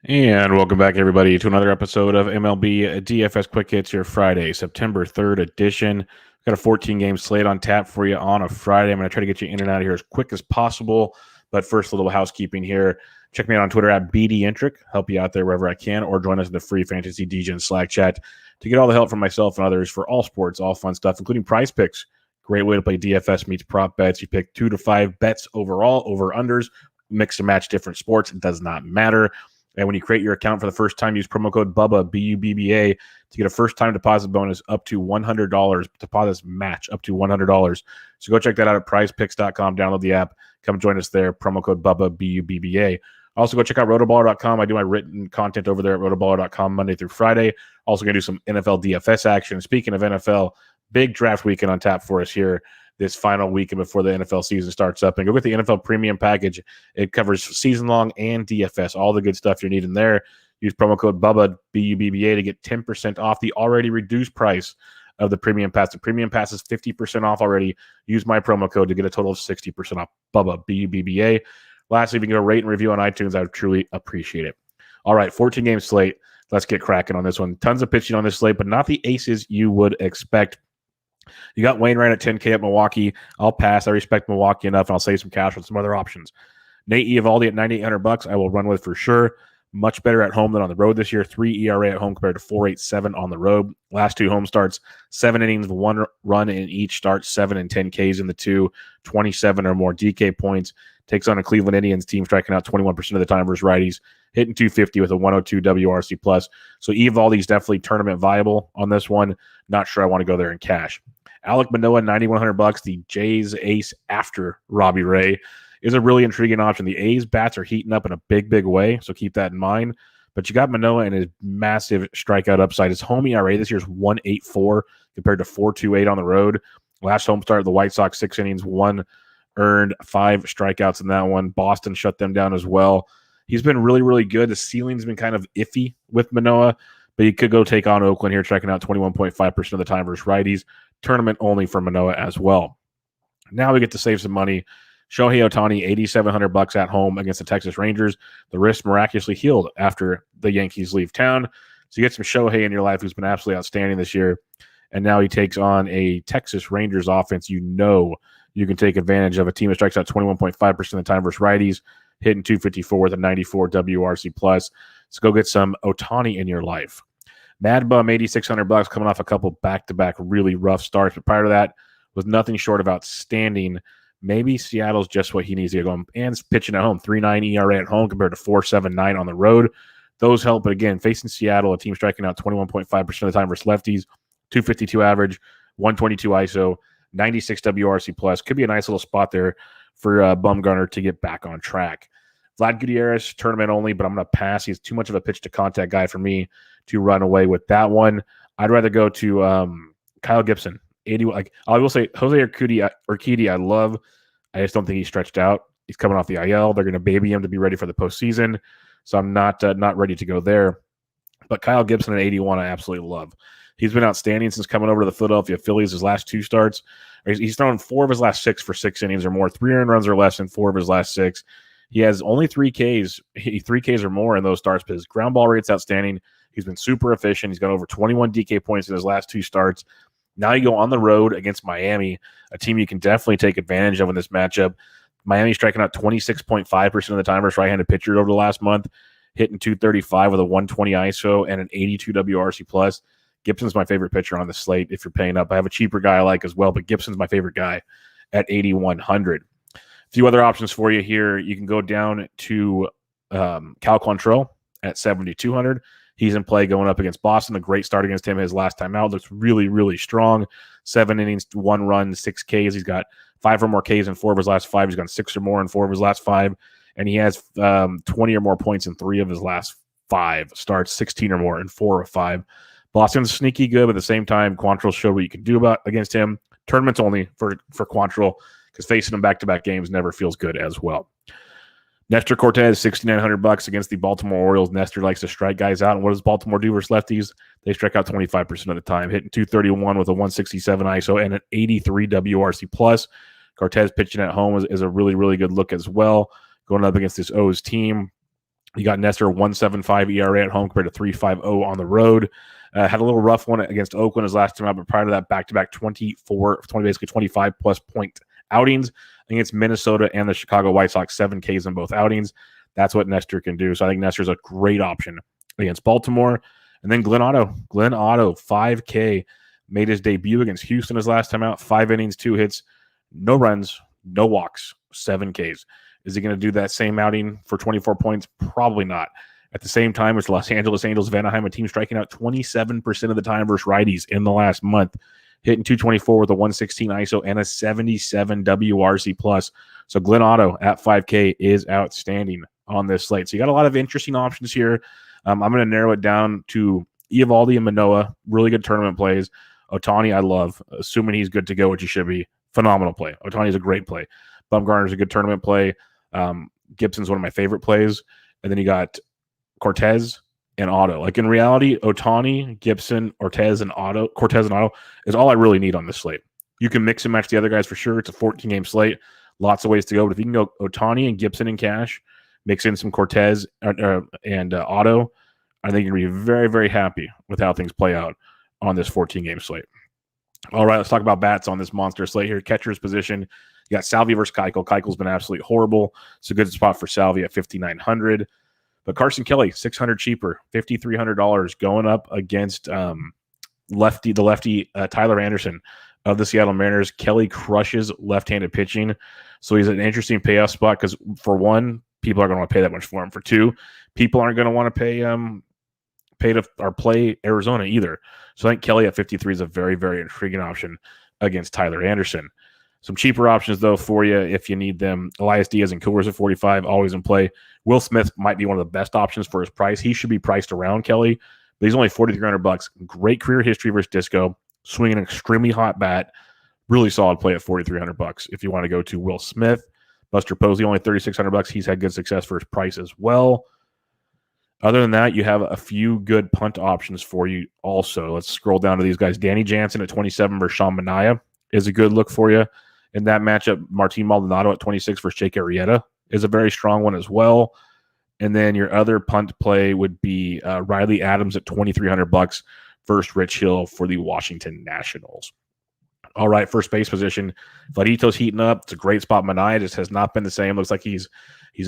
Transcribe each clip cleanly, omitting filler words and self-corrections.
And welcome back, everybody, to another episode of MLB DFS Quick Hits, your Friday, September 3rd edition. Got a 14-game slate on tap for you on a Friday. I'm going to try to get you in and out of here as quick as possible. But first, a little housekeeping here. Check me out on Twitter at BDintric. Help you out there wherever I can, or join us in the free Fantasy DJ Slack chat to get all the help from myself and others for all sports, all fun stuff, including prize picks. Great way to play DFS meets prop bets. You pick 2 to 5 bets overall, over-unders, mix and match different sports. It does not matter. And when you create your account for the first time, use promo code Bubba, B-U-B-B-A, to get a first-time deposit bonus up to $100. Deposits match up to $100. So go check that out at prizepicks.com. Download the app. Come join us there. Promo code Bubba, B-U-B-B-A. Also, go check out RotoBaller.com. I do my written content over there at RotoBaller.com Monday through Friday. Also going to do some NFL DFS action. Speaking of NFL, big draft weekend on tap for us here this final weekend before the NFL season starts up. And go get the NFL Premium Package. It covers season-long and DFS, all the good stuff you're needing there. Use promo code BUBBA, B-U-B-B-A, to get 10% off the already reduced price of the Premium Pass. The Premium Pass is 50% off already. Use my promo code to get a total of 60% off. BUBBA, B-U-B-B-A. Lastly, if you can go rate and review on iTunes, I would truly appreciate it. All right, 14-game slate. Let's get cracking on this one. Tons of pitching on this slate, but not the aces you would expect. You got Wainwright at 10K at Milwaukee. I'll pass. I respect Milwaukee enough, and I'll save some cash on some other options. Nate Eovaldi at $9,800. I will run with for sure. Much better at home than on the road this year. 3 ERA at home compared to 4.87 on the road. Last 2 home starts, 7 innings, 1 run in each start, 7 and 10 Ks in the 2, 27 or more DK points. Takes on a Cleveland Indians team striking out 21% of the time versus righties, hitting 250 with a 102 WRC plus. So Eovaldi's definitely tournament viable on this one. Not sure I want to go there in cash. Alek Manoah, $9,100. The Jays ace after Robbie Ray is a really intriguing option. The A's bats are heating up in a big, big way, so keep that in mind. But you got Manoah and his massive strikeout upside. His home ERA this year is 1.84 compared to 4.28 on the road. Last home start, the White Sox, 6 innings, 1 earned, 5 strikeouts in that one. Boston shut them down as well. He's been really, really good. The ceiling's been kind of iffy with Manoah, but you could go take on Oakland here, checking out 21.5% of the time versus righties. Tournament only for Manoah as well. Now we get to save some money. Shohei Ohtani, $8,700 at home against the Texas Rangers. The wrist miraculously healed after the Yankees leave town. So you get some Shohei in your life, who's been absolutely outstanding this year. And now he takes on a Texas Rangers offense you know you can take advantage of. A team that strikes out 21.5% of the time versus righties, hitting 254 with a 94 WRC plus. So go get some Ohtani in your life. Mad Bum, $8,600, coming off a couple back-to-back really rough starts. But prior to that, was nothing short of outstanding. Maybe Seattle's just what he needs to get going. And pitching at home, 3.9 ERA at home compared to 4.79 on the road. Those help. But again, facing Seattle, a team striking out 21.5% of the time versus lefties, 252 average, 122 ISO, 96 WRC plus. Could be a nice little spot there for Bumgarner to get back on track. Vlad Gutierrez, tournament only, but I'm going to pass. He's too much of a pitch-to-contact guy for me to run away with that one. I'd rather go to Kyle Gibson. 80. Like I will say, Jose Urquidy, I love. I just don't think he's stretched out. He's coming off the IL. They're going to baby him to be ready for the postseason. So I'm not ready to go there. But Kyle Gibson at 81, I absolutely love. He's been outstanding since coming over to the Philadelphia Phillies. His last 2 starts, he's thrown 4 of his last 6 for 6 innings or more, 3 earned runs or less in 4 of his last 6. He has only 3 Ks, 3 Ks or more in those starts, but his ground ball rate's outstanding. He's been super efficient. He's got over 21 DK points in his last 2 starts. Now you go on the road against Miami, a team you can definitely take advantage of in this matchup. Miami striking out 26.5% of the time versus right-handed pitchers over the last month, hitting 235 with a 120 ISO and an 82 WRC plus. Gibson's my favorite pitcher on the slate if you're paying up. I have a cheaper guy I like as well, but Gibson's my favorite guy at 8,100. A few other options for you here. You can go down to Cal Quantrill at 7,200. He's in play going up against Boston. A great start against him his last time out. Looks really, really strong. 7 innings, 1 run, 6 Ks. He's got 5 or more Ks in 4 of his last 5. He's got 6 or more in 4 of his last 5. And he has 20 or more points in 3 of his last 5 starts, 16 or more in 4 of 5. Boston's sneaky good, but at the same time, Quantrill showed what you can do against him. Tournaments only for Quantrill, because facing him back-to-back games never feels good as well. Nestor Cortez, $6,900 against the Baltimore Orioles. Nestor likes to strike guys out. And what does Baltimore do versus lefties? They strike out 25% of the time, hitting 231 with a 167 ISO and an 83 WRC plus. Cortez pitching at home is a really, really good look as well. Going up against this O's team, You got Nestor 1.75 ERA at home compared to 3.50 on the road. Had a little rough one against Oakland his last time out, but prior to that, back-to-back 25 plus point outings against Minnesota and the Chicago White Sox, 7 Ks in both outings. That's what Nestor can do. So I think Nestor's a great option against Baltimore. And then Glenn Otto, 5K, made his debut against Houston his last time out. 5 innings, 2 hits, no runs, no walks, 7 Ks. Is he going to do that same outing for 24 points? Probably not. At the same time, it's Los Angeles Angels of Anaheim, a team striking out 27% of the time versus righties in the last month, hitting 224 with a 116 ISO and a 77 WRC plus. So Glenn Otto at 5K is outstanding on this slate. So you got a lot of interesting options here. I'm going to narrow it down to Eovaldi and Manoah, really good tournament plays. Ohtani, I love, assuming he's good to go, which he should be. Phenomenal play. Ohtani is a great play. Bumgarner's a good tournament play. Gibson's one of my favorite plays. And then you got Cortez and Otto. Like in reality, Ohtani, Gibson, Cortez, and Otto is all I really need on this slate. You can mix and match the other guys for sure. It's a 14-game slate. Lots of ways to go. But if you can go Ohtani and Gibson in cash, mix in some Cortez and Otto, I think you're going to be very, very happy with how things play out on this 14-game slate. All right, let's talk about bats on this monster slate here. Catcher's position, you got Salvi versus Keuchel. Keuchel's been absolutely horrible. It's a good spot for Salvi at 5,900. But Carson Kelly, $600 cheaper, $5,300 going up against the lefty Tyler Anderson of the Seattle Mariners. Kelly crushes left-handed pitching, so he's an interesting payoff spot because for one, people aren't going to want to pay that much for him. For two, people aren't going to want to pay to play Arizona either. So I think Kelly at 53 is a very, very intriguing option against Tyler Anderson. Some cheaper options, though, for you if you need them. Elias Diaz and Coors at 45, always in play. Will Smith might be one of the best options for his price. He should be priced around Kelly, but he's only $4,300. Great career history versus Disco. Swinging an extremely hot bat. Really solid play at $4,300 if you want to go to Will Smith. Buster Posey, only $3,600. He's had good success for his price as well. Other than that, you have a few good punt options for you also. Let's scroll down to these guys. Danny Jansen at 27 versus Sean Manaea is a good look for you. In that matchup, Martin Maldonado at 26 versus Jake Arrieta is a very strong one as well. And then your other punt play would be Riley Adams at $2,300 versus Rich Hill for the Washington Nationals. All right, first base position. Vladito's heating up. It's a great spot. Manaea just has not been the same. Looks like he's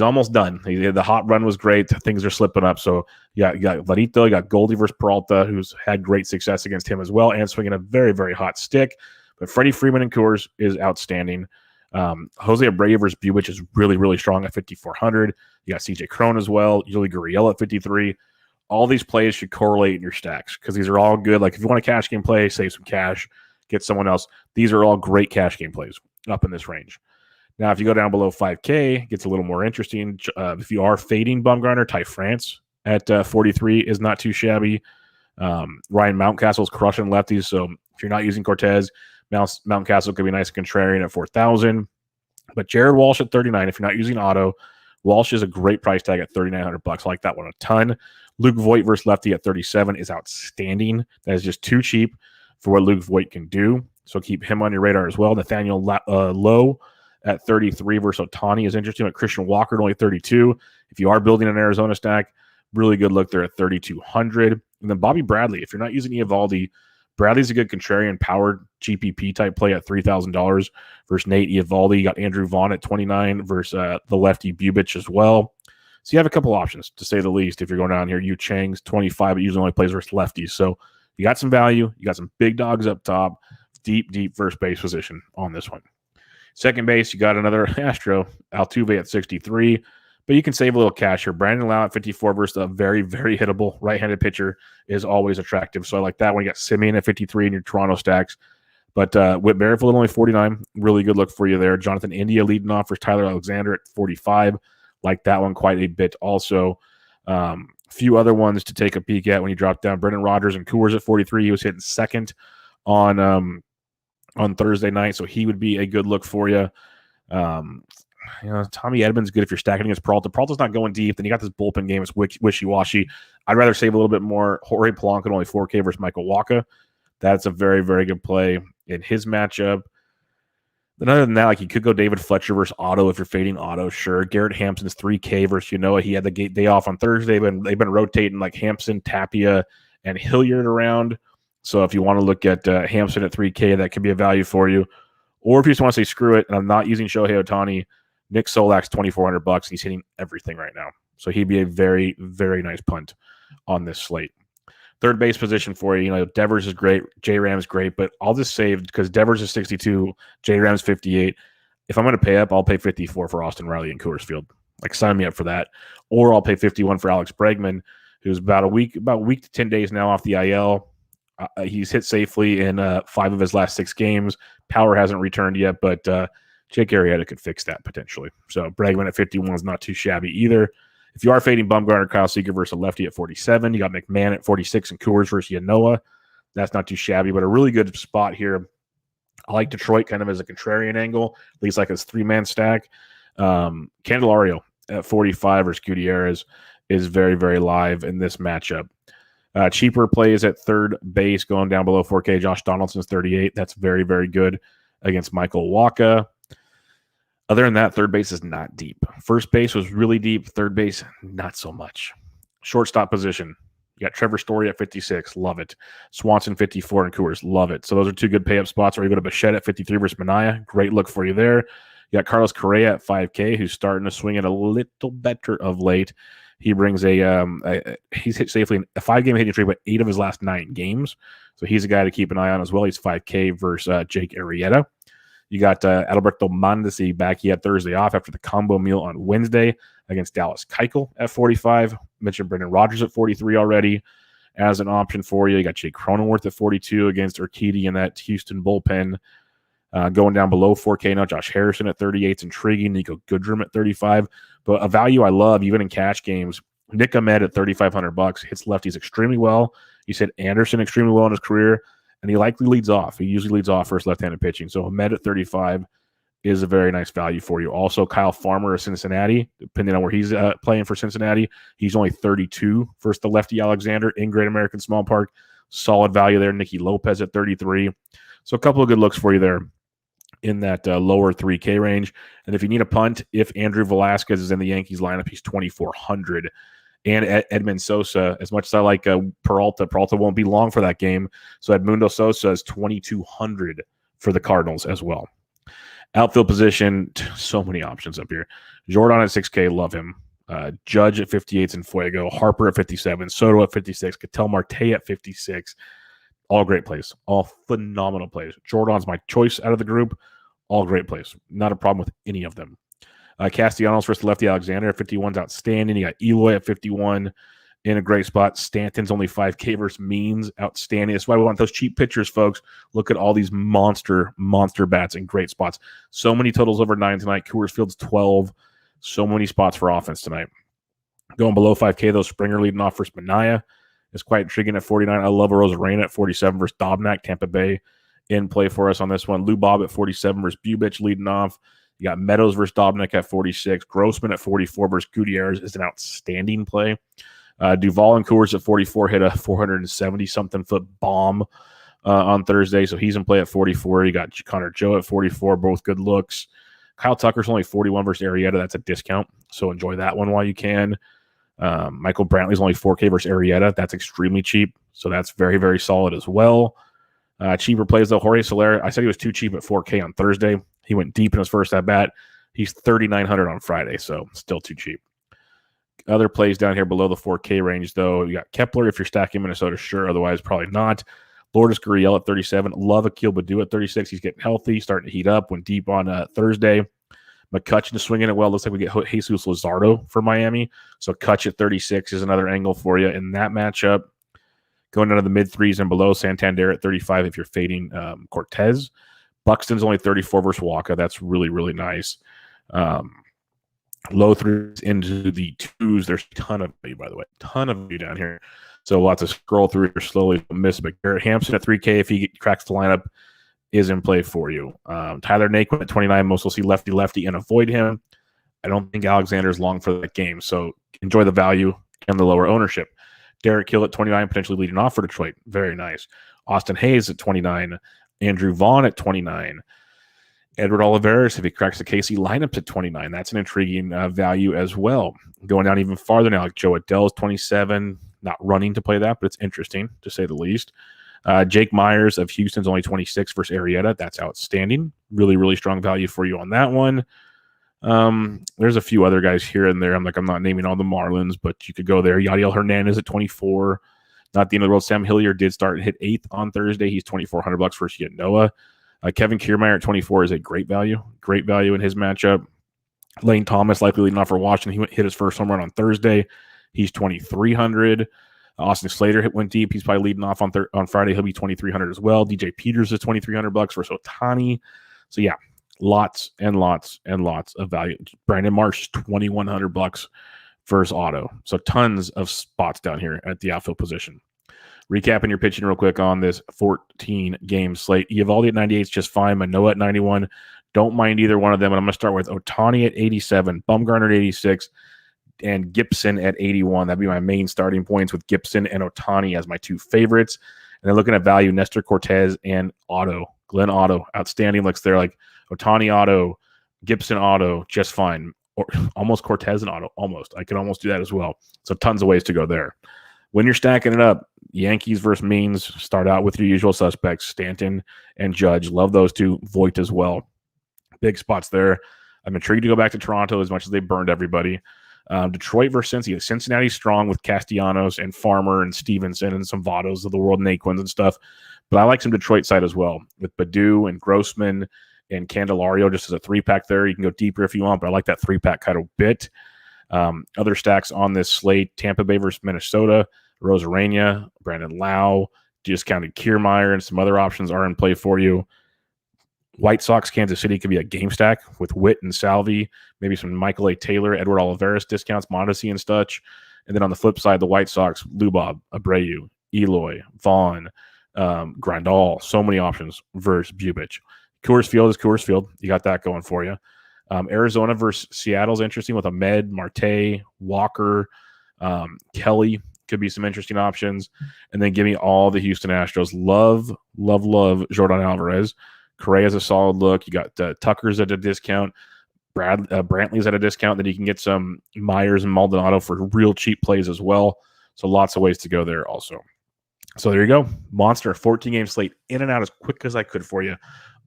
almost done. The hot run was great. Things are slipping up. So you got Vladito, you got Goldie versus Peralta, who's had great success against him as well, and swinging a very, very hot stick. But Freddie Freeman and Coors is outstanding. Jose Abreu versus Bubic is really, really strong at 5,400. You got CJ Cron as well. Yuli Gurriel at 53. All these plays should correlate in your stacks because these are all good. Like if you want a cash game play, save some cash, get someone else. These are all great cash game plays up in this range. Now, if you go down below 5K, it gets a little more interesting. If you are fading Bumgarner, Ty France at 43 is not too shabby. Ryan Mountcastle's crushing lefties, so if you're not using Cortez, Mountcastle could be nice and contrarian at 4,000. But Jared Walsh at 39, if you're not using Otto, Walsh is a great price tag at $3,900. I like that one a ton. Luke Voight versus lefty at 37 is outstanding. That is just too cheap for what Luke Voight can do. So keep him on your radar as well. Nathaniel Lowe at 33 versus Ohtani is interesting. But Christian Walker at only 32. If you are building an Arizona stack, really good look there at 3,200. And then Bobby Bradley, if you're not using Eovaldi, Bradley's a good contrarian powered GPP type play at $3,000 versus Nate Eovaldi. You got Andrew Vaughn at 29 versus the lefty Bubic as well. So you have a couple options to say the least. If you're going down here, Yu Chang's 25, but usually only plays versus lefties. So you got some value. You got some big dogs up top. Deep first base position on this one. Second base, you got another Astro, Altuve at 63. But you can save a little cash here. Brandon Lau at 54 versus a very, very hittable right-handed pitcher is always attractive. So I like that one. You got Simeon at 53 in your Toronto stacks. But Whit Merrifield only 49. Really good look for you there. Jonathan India leading off for Tyler Alexander at 45. Like that one quite a bit also. A few other ones to take a peek at when you drop down. Brendan Rodgers and Coors at 43. He was hitting second on Thursday night, so he would be a good look for you. Tommy Edmonds good if you're stacking against Peralta. Peralta's not going deep. Then you got this bullpen game. It's wishy-washy. I'd rather save a little bit more. Jorge Polanco only 4K versus Michael Wacha. That's a very, very good play in his matchup. Then other than that, like you could go David Fletcher versus Otto if you're fading Otto. Sure, Garrett Hampson's 3K versus Yanoa. He had the day off on Thursday, but they've been rotating like Hampson, Tapia, and Hilliard around. So if you want to look at Hampson at 3K, that could be a value for you. Or if you just want to say screw it, and I'm not using Shohei Ohtani, Nick Solak's $2,400. He's hitting everything right now, so he'd be a very, very nice punt on this slate. Third base position for you, Devers is great, J-Ram's great, but I'll just say because Devers is 62, J-Ram's 58. If I'm going to pay up, I'll pay 54 for Austin Riley in Coors Field. Like, sign me up for that. Or I'll pay 51 for Alex Bregman, who's about a week to 10 days now off the IL. He's hit safely in 5 of his last 6 games. Power hasn't returned yet, but Jake Arrieta could fix that potentially. So Bregman at 51 is not too shabby either. If you are fading Bumgarner, Kyle Seager versus a lefty at 47, you got McMahon at 46 and Coors versus Yanoa. That's not too shabby, but a really good spot here. I like Detroit kind of as a contrarian angle, at least like his 3-man stack. Candelario at 45 versus Gutierrez is very, very live in this matchup. Cheaper plays at third base going down below 4K. Josh Donaldson's 38. That's very, very good against Michael Wacha. Other than that, third base is not deep. First base was really deep. Third base, not so much. Shortstop position, you got Trevor Story at 56. Love it. Swanson 54 and Coors. Love it. So those are 2 good pay-up spots. Or you go to Bichette at 53 versus Minaya. Great look for you there. You got Carlos Correa at 5K, who's starting to swing it a little better of late. He brings he's hit safely in a 5-game hitting streak, but 8 of his last 9 games. So he's a guy to keep an eye on as well. He's 5K versus Jake Arrieta. You got Alberto Mondesi back. He had Thursday off after the combo meal on Wednesday against Dallas Keuchel at 45. Mentioned Brendan Rodgers at 43 already as an option for you. You got Jake Cronenworth at 42 against Urquidy in that Houston bullpen. Going down below 4K now, Josh Harrison at 38 is intriguing. Nico Goodrum at 35. But a value I love, even in cash games, Nick Ahmed at $3,500 hits lefties extremely well. He's hit Anderson extremely well in his career, and he likely leads off. He usually leads off first left-handed pitching. So Ahmed at 35 is a very nice value for you. Also, Kyle Farmer of Cincinnati, depending on where he's playing for Cincinnati, he's only 32 versus the lefty Alexander in Great American Small Park. Solid value there. Nicky Lopez at 33. So a couple of good looks for you there in that lower 3K range. And if you need a punt, if Andrew Velasquez is in the Yankees lineup, he's 2,400. And Edmund Sosa, as much as I like Peralta won't be long for that game. So Edmundo Sosa is 2,200 for the Cardinals as well. Outfield position, so many options up here. Jordan at 6K, love him. Judge at 58 in Fuego. Harper at 57. Soto at 56. Ketel Marte at 56. All great plays. All phenomenal plays. Jordan's my choice out of the group. All great plays. Not a problem with any of them. Castellanos versus lefty Alexander at 51 is outstanding. You got Eloy at 51 in a great spot. Stanton's only 5K versus Means. Outstanding. That's why we want those cheap pitchers, folks. Look at all these monster bats in great spots. So many totals over 9 tonight. Coors Field's 12. So many spots for offense tonight. Going below 5K, though, Springer leading off versus Minaya is quite intriguing at 49. I love Arozarena at 47 versus Dobnak. Tampa Bay in play for us on this one. Lou Bob at 47 versus Bubich leading off. You got Meadows versus Dobnak at 46. Grossman at 44 versus Gutierrez is an outstanding play. Duvall and Coors at 44 hit a 470-something foot bomb on Thursday, so he's in play at 44. You got Connor Joe at 44, both good looks. Kyle Tucker's only 41 versus Arrieta. That's a discount, so enjoy that one while you can. Michael Brantley's only 4K versus Arrieta. That's extremely cheap, so that's very, very solid as well. Cheaper plays, though. Jorge Soler, I said he was too cheap at 4K on Thursday. He went deep in his first at-bat. He's 3,900 on Friday, so still too cheap. Other plays down here below the 4K range, though. You got Kepler if you're stacking Minnesota, sure. Otherwise, probably not. Lourdes Gurriel at 37. Love Akil Baddoo at 36. He's getting healthy, starting to heat up. Went deep on Thursday. McCutcheon swinging it well. Looks like we get Jesus Luzardo for Miami. So Kutch at 36 is another angle for you in that matchup. Going down to the mid-threes and below, Santander at 35 if you're fading Cortez. Buxton's only 34 versus Wacha. That's really, really nice. Low threes into the twos. There's a ton of you, by the way. Ton of you down here. So lots of scroll through here slowly. Miss, but Garrett Hampson at 3K if he cracks the lineup is in play for you. Tyler Naquin at 29. Most will see lefty and avoid him. I don't think Alexander's long for that game. So enjoy the value and the lower ownership. Derek Hill at 29, potentially leading off for Detroit. Very nice. Austin Hayes at 29. Andrew Vaughn at 29. Edward Olivares, if he cracks the KC lineups at 29, that's an intriguing value as well. Going down even farther now, like Joe Adell's 27, not running to play that, but it's interesting to say the least. Jake Myers of Houston's only 26 versus Arrieta. That's outstanding. Really, really strong value for you on that one. There's a few other guys here and there. I'm not naming all the Marlins, but you could go there. Yadiel Hernandez at 24. Not the end of the world. Sam Hilliard did start and hit 8th on Thursday. He's $2,400 versus Yanoa. Kevin Kiermaier at 24 is a great value. Great value in his matchup. Lane Thomas likely leading off for Washington. He hit his first home run on Thursday. He's 2,300. Austin Slater went deep. He's probably leading off on Friday. He'll be 2,300 as well. DJ Peters is $2,300 versus Ohtani. So yeah, lots and lots and lots of value. Brandon Marsh, $2,100 versus Otto. So tons of spots down here at the outfield position. Recapping your pitching real quick on this 14-game slate. Eovaldi at 98 is just fine. Manoah at 91. Don't mind either one of them. And I'm going to start with Ohtani at 87, Bumgarner at 86, and Gibson at 81. That'd be my main starting points with Gibson and Ohtani as my two favorites. And then looking at value, Nestor Cortez and Otto. Glenn Otto, outstanding looks there. Like Ohtani Otto, Gibson Otto, just fine. Or almost Cortez and Otto, almost. I could almost do that as well. So tons of ways to go there. When you're stacking it up, Yankees versus Means, start out with your usual suspects, Stanton and Judge. Love those two. Voight as well. Big spots there. I'm intrigued to go back to Toronto as much as they burned everybody. Detroit versus Cincinnati. Cincinnati's strong with Castellanos and Farmer and Stevenson and some Vottos of the world, Naquins and stuff. But I like some Detroit side as well with Baddoo and Grossman and Candelario just as a 3-pack there. You can go deeper if you want, but I like that 3-pack kind of bit. Other stacks on this slate, Tampa Bay versus Minnesota, Rosarena, Brandon Lau, discounted Kiermaier, and some other options are in play for you. White Sox, Kansas City could be a game stack with Witt and Salvi, maybe some Michael A. Taylor, Edward Olivares discounts, Mondesi and such. And then on the flip side, the White Sox, Lubob, Abreu, Eloy, Vaughn, Grandal, so many options versus Bubich. Coors Field is Coors Field. You got that going for you. Arizona versus Seattle's interesting with Ahmed, Marte, Walker, Kelly. Could be some interesting options. And then give me all the Houston Astros. Love Jordan Alvarez. Correa's a solid look. You got Tucker's at a discount. Brantley's at a discount. Then you can get some Myers and Maldonado for real cheap plays as well. So lots of ways to go there also. So there you go. Monster 14-game slate in and out as quick as I could for you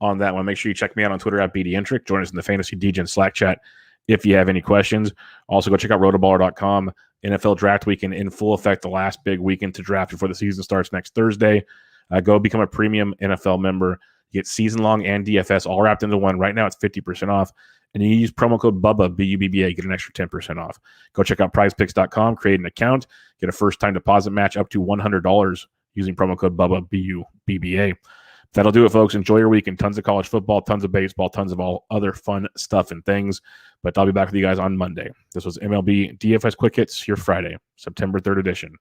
on that one. Make sure you check me out on Twitter at BDentric. Join us in the Fantasy DGen Slack chat if you have any questions. Also, go check out RotoBaller.com. NFL draft weekend in full effect, the last big weekend to draft before the season starts next Thursday. Go become a premium NFL member. You get season-long and DFS all wrapped into one. Right now, it's 50% off. And you use promo code Bubba, B-U-B-B-A, get an extra 10% off. Go check out prizepicks.com, create an account, get a first-time deposit match up to $100 using promo code Bubba, B-U-B-B-A. That'll do it, folks. Enjoy your weekend. Tons of college football, tons of baseball, tons of all other fun stuff and things. But I'll be back with you guys on Monday. This was MLB DFS Quick Hits, your Friday, September 3rd edition.